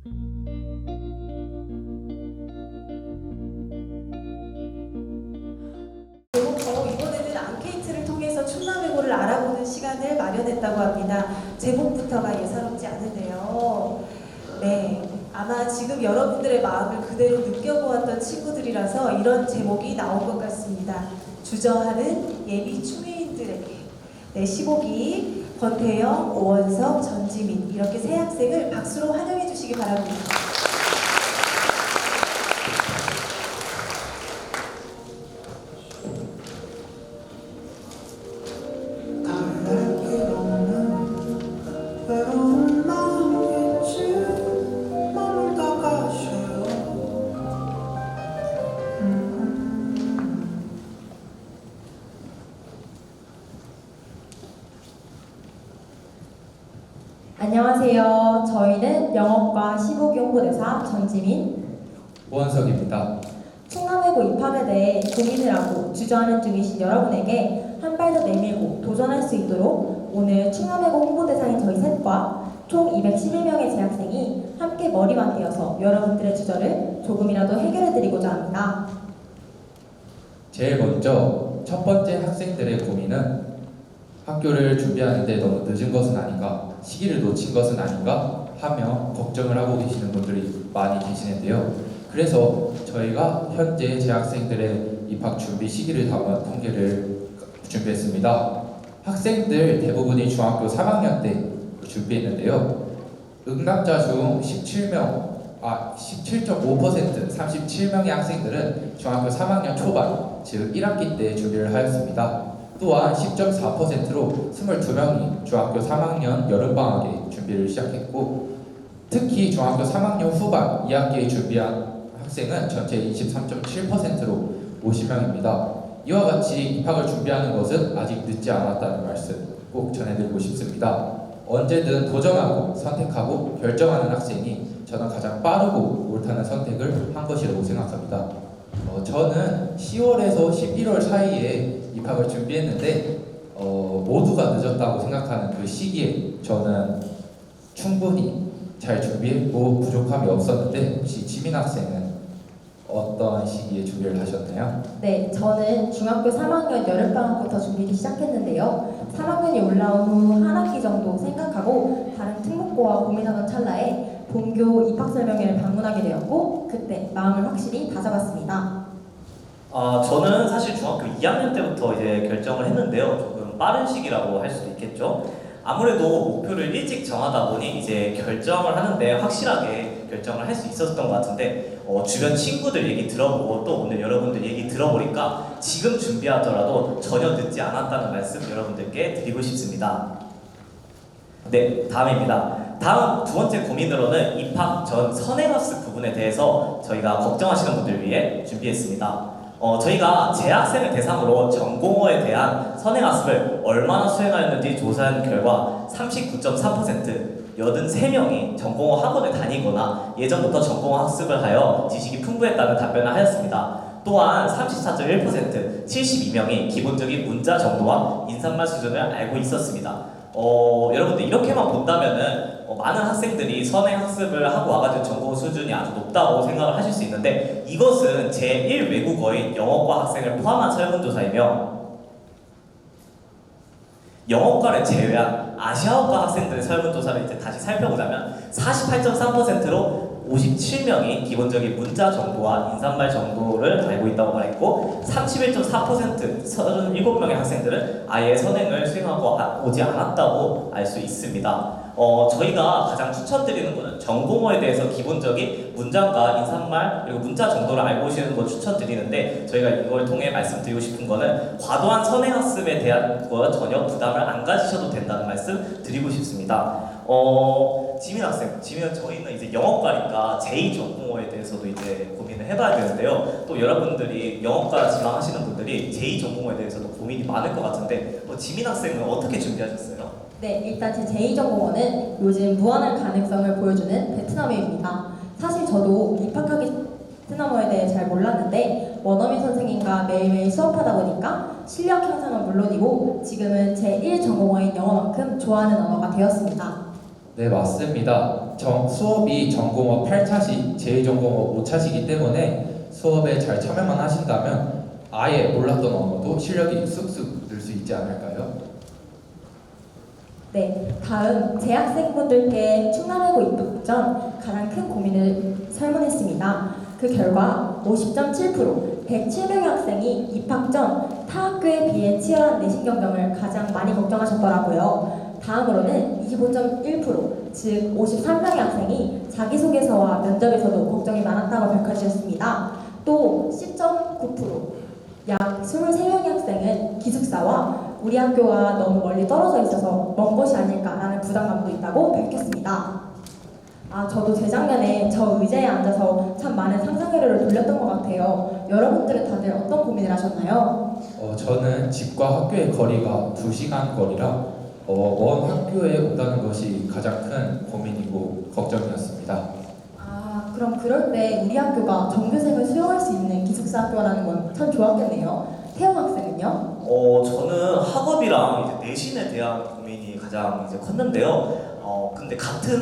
이번에는 앙케이트를 통해서 충남외고를 알아보는 시간을 마련했다고 합니다. 제목부터가 예사롭지 않은데요. 네, 아마 지금 여러분들의 마음을 그대로 느껴보았던 친구들이라서 이런 제목이 나온 것 같습니다. 주저하는 예비 추미인들에게. 네, 15기 권태영, 오원석, 전지민 이렇게 세 학생을 박수로 환영해 주시기 바랍니다. 안녕하세요. 저희는 영어과 15기 홍보대사 전지민, 오원석입니다. 충남외고 입학에 대해 고민을 하고 주저하는 중이신 여러분에게 한 발 더 내밀고 도전할 수 있도록 오늘 충남외고 홍보대사인 저희 셋과 총 211명의 재학생이 함께 머리만 떼어서 여러분들의 주저를 조금이라도 해결해드리고자 합니다. 제일 먼저 첫 번째 학생들의 고민은 학교를 준비하는데 너무 늦은 것은 아닌가, 시기를 놓친 것은 아닌가 하며 걱정을 하고 계시는 분들이 많이 계시는데요. 그래서 저희가 현재 재학생들의 입학 준비 시기를 담은 통계를 준비했습니다. 학생들 대부분이 중학교 3학년 때 준비했는데요. 응답자 중 17.5% 37명의 학생들은 중학교 3학년 초반, 즉 1학기 때 준비를 하였습니다. 또한 10.4%로 22명이 중학교 3학년 여름방학에 준비를 시작했고, 특히 중학교 3학년 후반 2학기에 준비한 학생은 전체 23.7%로 50명입니다. 이와 같이 입학을 준비하는 것은 아직 늦지 않았다는 말씀 꼭 전해드리고 싶습니다. 언제든 도전하고 선택하고 결정하는 학생이 저는 가장 빠르고 옳다는 선택을 한 것이라고 생각합니다. 저는 10월에서 11월 사이에 입학을 준비했는데 모두가 늦었다고 생각하는 그 시기에 저는 충분히 잘 준비했고 부족함이 없었는데, 혹시 지민 학생은 어떤 시기에 준비를 하셨나요? 네, 저는 중학교 3학년 여름방학부터 준비를 시작했는데요. 3학년이 올라온 후 한 학기 정도 생각하고 다른 특목고와 고민하던 찰나에 본교 입학설명회를 방문하게 되었고, 그때 마음을 확실히 다잡았습니다. 저는 사실 중학교 2학년 때부터 이제 결정을 했는데요. 조금 빠른 시기라고 할 수도 있겠죠. 아무래도 목표를 일찍 정하다 보니 이제 결정을 하는데 확실하게 결정을 할 수 있었던 것 같은데, 주변 친구들 얘기 들어보고 또 오늘 여러분들 얘기 들어보니까 지금 준비하더라도 전혀 늦지 않았다는 말씀 여러분들께 드리고 싶습니다. 네, 다음입니다. 다음 두 번째 고민으로는 입학 전 선행학습 부분에 대해서 저희가 걱정하시는 분들 위해 준비했습니다. 저희가 재학생을 대상으로 전공어에 대한 선행학습을 얼마나 수행하였는지 조사한 결과 39.3%, 83명이 전공어 학원을 다니거나 예전부터 전공어 학습을 하여 지식이 풍부했다는 답변을 하였습니다. 또한 34.1%, 72명이 기본적인 문자 정도와 인사말 수준을 알고 있었습니다. 여러분들 이렇게만 본다면은 많은 학생들이 선행학습을 하고 와가지고 전공 수준이 아주 높다고 생각을 하실 수 있는데, 이것은 제1 외국어인 영어과 학생을 포함한 설문조사이며 영어과를 제외한 아시아어과 학생들의 설문조사를 이제 다시 살펴보자면 48.3%로 57명이 기본적인 문자 정도와 인사말 정도를 알고 있다고 말했고, 31.4% 37명의 학생들은 아예 선행을 수행하고 오지 않았다고 알 수 있습니다. 저희가 가장 추천드리는 것은 전공어에 대해서 기본적인 문장과 인사말 그리고 문자 정도를 알고 오시는 걸 추천드리는데, 저희가 이걸 통해 말씀드리고 싶은 거는 과도한 선행학습에 대한 거 전혀 부담을 안 가지셔도 된다는 말씀 드리고 싶습니다. 지민 학생, 저희는 이제 영어과니까 제2전공어에 대해서도 이제 고민을 해봐야 되는데요. 또 여러분들이 영어과 지망하시는 분들이 제2전공어에 대해서도 고민이 많을 것 같은데, 지민 학생은 어떻게 준비하셨어요? 네, 일단 제 제2전공어는 요즘 무한한 가능성을 보여주는 베트남어입니다. 사실 저도 입학하기 베트남어에 대해 잘 몰랐는데 원어민 선생님과 매일매일 수업하다 보니까 실력 향상은 물론이고 지금은 제1전공어인 영어만큼 좋아하는 언어가 되었습니다. 네, 맞습니다. 수업이 전공업 8차식, 제2전공업 5차식이기 때문에 수업에 잘 참여만 하신다면 아예 몰랐던 언어도 실력이 쑥쑥 늘 수 있지 않을까요? 네, 다음 재학생분들께 충남외고 입학 전 가장 큰 고민을 설문했습니다. 그 결과 50.7%, 107명의 학생이 입학 전 타 학교에 비해 치열한 내신 경쟁을 가장 많이 걱정하셨더라고요. 다음으로는 25.1%, 즉 53명의 학생이 자기소개서와 면접에서도 걱정이 많았다고 밝혀주셨습니다. 또 10.9%, 약 23명의 학생은 기숙사와 우리 학교가 너무 멀리 떨어져 있어서 먼 곳이 아닐까라는 부담감도 있다고 밝혔습니다. 저도 재작년에 저 의자에 앉아서 참 많은 상상회로를 돌렸던 것 같아요. 여러분들은 다들 어떤 고민을 하셨나요? 저는 집과 학교의 거리가 2시간 거리라 먼 학교에 온다는 것이 가장 큰 고민이고 걱정이었습니다. 그럼 그럴 때 우리 학교가 전교생을 수용할 수 있는 기숙사 학교라는 건 참 좋았겠네요. 태영 학생은요? 저는 학업이랑 이제 내신에 대한 고민이 가장 이제 컸는데요. 근데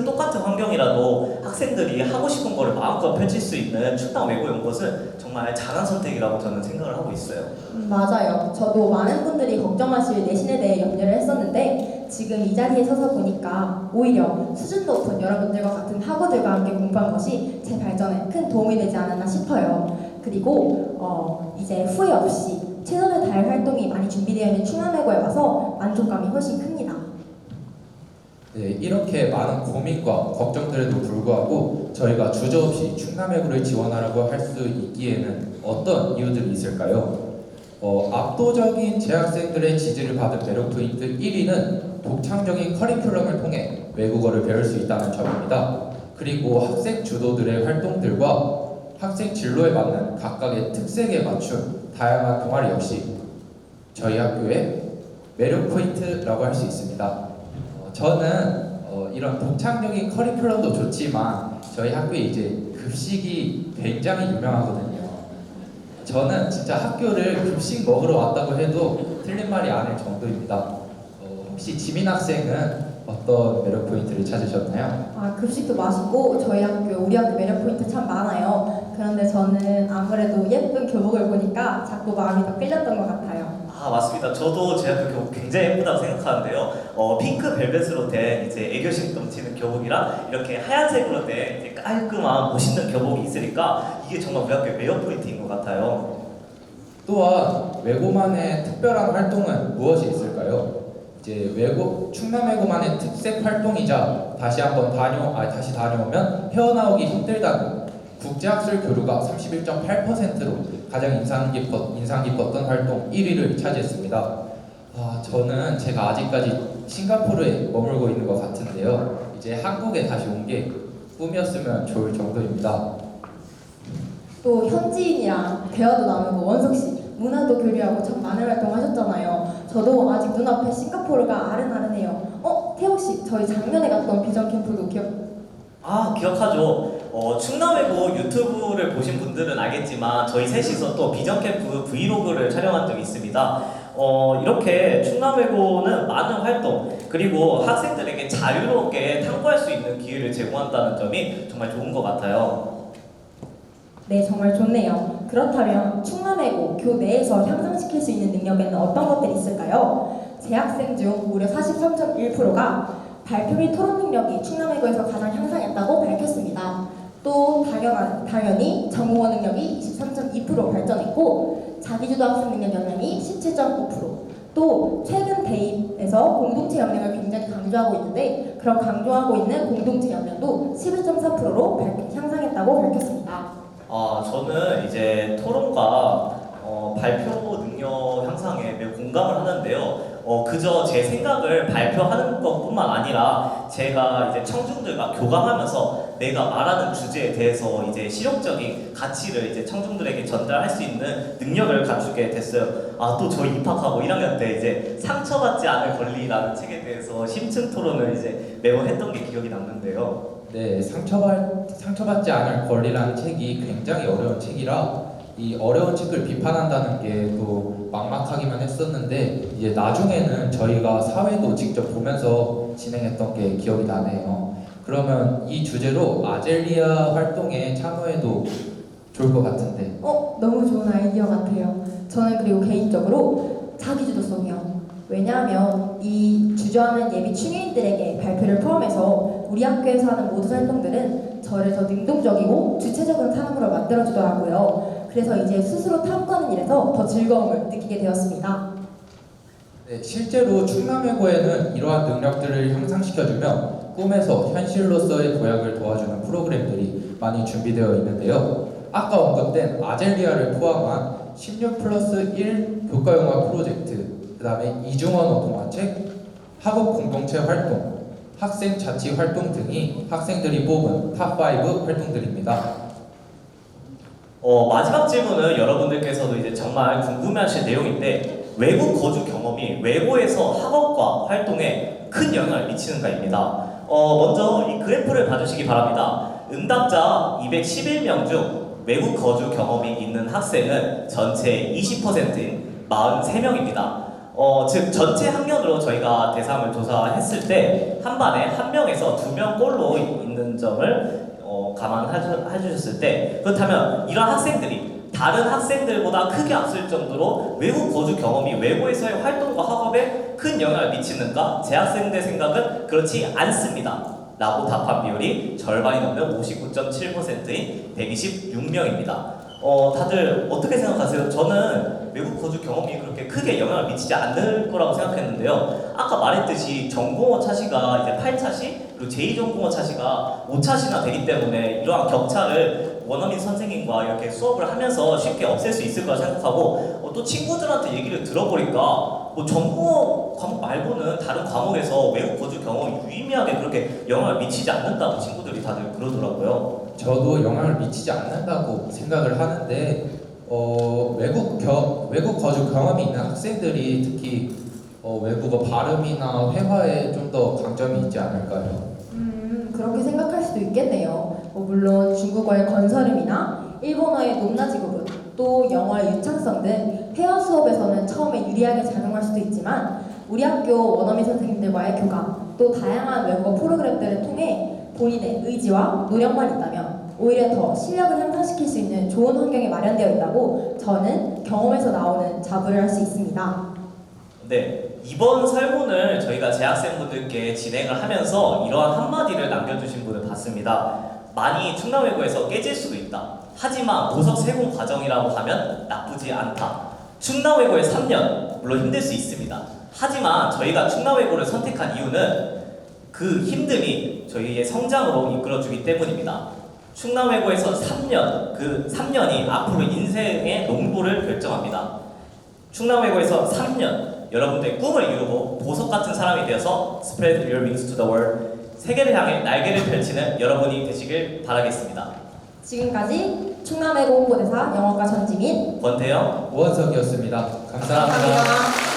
똑같은 환경이라도 학생들이 하고 싶은 거를 마음껏 펼칠 수 있는 충남외고 온 것은 정말 잘한 선택이라고 저는 생각을 하고 있어요. 맞아요. 저도 많은 분들이 걱정하실 내신에 대해 염려를 했었는데 지금 이 자리에 서서 보니까 오히려 수준 높은 여러분들과 같은 학우들과 함께 공부한 것이 제 발전에 큰 도움이 되지 않았나 싶어요. 그리고 이제 후회 없이 최선을 다할 활동이 많이 준비되어 있는 충남외고에 와서 만족감이 훨씬 큽니다. 네, 이렇게 많은 고민과 걱정들에도 불구하고 저희가 주저없이 충남외고를 지원하라고 할 수 있기에는 어떤 이유들이 있을까요? 압도적인 재학생들의 지지를 받은 매력 포인트 1위는 독창적인 커리큘럼을 통해 외국어를 배울 수 있다는 점입니다. 그리고 학생 주도들의 활동들과 학생 진로에 맞는 각각의 특색에 맞춘 다양한 동아리 역시 저희 학교의 매력 포인트라고 할 수 있습니다. 저는 이런 독창적인 커리큘럼도 좋지만 저희 학교에 이제 급식이 굉장히 유명하거든요. 저는 진짜 학교를 급식 먹으러 왔다고 해도 틀린 말이 아닐 정도입니다. 혹시 지민 학생은 어떤 매력 포인트를 찾으셨나요? 급식도 맛있고 우리 학교 매력 포인트 참 많아요. 그런데 저는 아무래도 예쁜 교복을 보니까 자꾸 마음이 더 끌렸던 것 같아요. 맞습니다. 저도 제 학교 교복 굉장히 예쁘다고 생각하는데요. 핑크 벨벳으로 된 이제 애교심 넘치는 교복이랑 이렇게 하얀색으로 된 이제 깔끔한 멋있는 교복이 있으니까 이게 정말 우리 학교의 매력 포인트인 것 같아요. 또한 외고만의 특별한 활동은 무엇이 있을까요? 이제 충남외고만의 특색 활동이자 다시 다녀오면 헤어나오기 힘들다는 국제학술 교류가 31.8%로 가장 인상 깊었던 활동 1위를 차지했습니다. 저는 제가 아직까지 싱가포르에 머물고 있는 것 같은데요. 이제 한국에 다시 온 게 꿈이었으면 좋을 정도입니다. 또 현지인이랑 대화도 나누고 원석 씨 문화도 교류하고 참 많은 활동 하셨잖아요. 저도 아직 눈앞에 싱가포르가 아른아른해요. 태영 씨 저희 작년에 갔던 비전 캠프도 기억하죠. 충남외고 유튜브를 보신 분들은 알겠지만 저희 셋이서 또 비전 캠프 브이로그를 촬영한 적이 있습니다. 이렇게 충남외고는 많은 활동 그리고 학생들에게 자유롭게 탐구할 수 있는 기회를 제공한다는 점이 정말 좋은 것 같아요. 네, 정말 좋네요. 그렇다면 충남외고 교내에서 향상시킬 수 있는 능력에는 어떤 것들이 있을까요? 재학생 중 무려 43.1%가 발표 및 토론 능력이 충남외고에서 가장 향상했다고 밝혔습니다. 또 당연히 전공어 능력이 23.2% 발전했고 자기주도 학습 능력 역량이 17.5%, 또 최근 대입에서 공동체 역량을 굉장히 강조하고 있는데 그런 강조하고 있는 공동체 역량도 11.4%로 향상했다고 밝혔습니다. 저는 이제 토론과 발표 능력 향상에 매우 공감을 하는데요. 그저 제 생각을 발표하는 것뿐만 아니라 제가 이제 청중들과 교감하면서 내가 말하는 주제에 대해서 이제 실용적인 가치를 이제 청중들에게 전달할 수 있는 능력을 갖추게 됐어요. 또 저희 입학하고 1학년 때 이제 상처받지 않을 권리라는 책에 대해서 심층 토론을 이제 매번 했던 게 기억이 남는데요. 네, 상처받지 않을 권리라는 책이 굉장히 어려운 책이라 이 어려운 책을 비판한다는 게 또 막막하기만 했었는데 이제 나중에는 저희가 사회도 직접 보면서 진행했던 게 기억이 나네요. 그러면 이 주제로 아젤리아 활동에 참여해도 좋을 것 같은데. 너무 좋은 아이디어 같아요. 저는 그리고 개인적으로 자기주도성이요. 왜냐하면 이 주저하는 예비 충인들에게 발표를 포함해서 우리 학교에서 하는 모든 활동들은 저를 더 능동적이고 주체적인 사람으로 만들어주더라고요. 그래서 이제 스스로 탐구하는 일에서 더 즐거움을 느끼게 되었습니다. 네, 실제로 충남외고에는 이러한 능력들을 향상시켜주며 꿈에서 현실로서의 도약을 도와주는 프로그램들이 많이 준비되어 있는데요. 아까 언급된 아젤리아를 포함한 16+1 교과영화 프로젝트, 그 다음에 이중언어 동화책, 학업 공동체 활동, 학생 자치 활동 등이 학생들이 뽑은 탑5 활동들입니다. 마지막 질문은 여러분들께서도 이제 정말 궁금해하실 내용인데 외국 거주 경험이 외고에서 학업과 활동에 큰 영향을 미치는가입니다. 먼저 이 그래프를 봐주시기 바랍니다. 응답자 211명 중 외국 거주 경험이 있는 학생은 전체 20%인 43명입니다. 즉 전체 학년으로 저희가 대상을 조사했을 때 한 반에 한 명에서 2명꼴로 있는 점을 감안해 주셨을 때, 그렇다면 이런 학생들이 다른 학생들보다 크게 앞설 정도로 외국 거주 경험이 외고에서의 활동과 학업에 큰 영향을 미치는가? 제 학생들 생각은 그렇지 않습니다 라고 답한 비율이 절반이 넘는 59.7%인 126명입니다. 다들 어떻게 생각하세요? 저는 외국 거주 경험이 그렇게 크게 영향을 미치지 않을 거라고 생각했는데요. 아까 말했듯이 전공어 차시가 이제 8차시, 그리고 제2전공어 차시가 5차시나 되기 때문에 이러한 격차를 원어민 선생님과 이렇게 수업을 하면서 쉽게 없앨 수 있을 거라 생각하고, 또 친구들한테 얘기를 들어보니까 뭐 전공어 과목 말고는 다른 과목에서 외국 거주 경험이 유의미하게 그렇게 영향을 미치지 않는다고 친구들이 다들 그러더라고요. 저도 영향을 미치지 않는다고 생각을 하는데 외국 거주 경험이 있는 학생들이 특히 외국어 발음이나 회화에 좀 더 강점이 있지 않을까요? 그렇게 생각할 수도 있겠네요. 물론 중국어의 건설음이나 일본어의 높낮이 구분, 또 영어의 유창성 등 회화 수업에서는 처음에 유리하게 작용할 수도 있지만 우리 학교 원어민 선생님들과의 교감, 또 다양한 외국어 프로그램들을 통해 본인의 의지와 노력만 있다면 오히려 더 실력을 향상시킬 수 있는 좋은 환경이 마련되어 있다고 저는 경험에서 나오는 자부를 할 수 있습니다. 네, 이번 설문을 저희가 재학생분들께 진행을 하면서 이러한 한마디를 남겨주신 분을 봤습니다. 많이 충남외고에서 깨질 수도 있다. 하지만 보석 세공 과정이라고 하면 나쁘지 않다. 충남외고의 3년, 물론 힘들 수 있습니다. 하지만 저희가 충남외고를 선택한 이유는 그 힘듦이 저희의 성장으로 이끌어주기 때문입니다. 충남외고에서 3년, 그 3년이 앞으로 인생의 농도를 결정합니다. 충남외고에서 3년, 여러분들의 꿈을 이루고 보석 같은 사람이 되어서 Spread your wings to the world, 세계를 향해 날개를 펼치는 여러분이 되시길 바라겠습니다. 지금까지 충남외고 홍보대사 영어과 전지민, 권태영, 오원석이었습니다. 감사합니다. 감사합니다.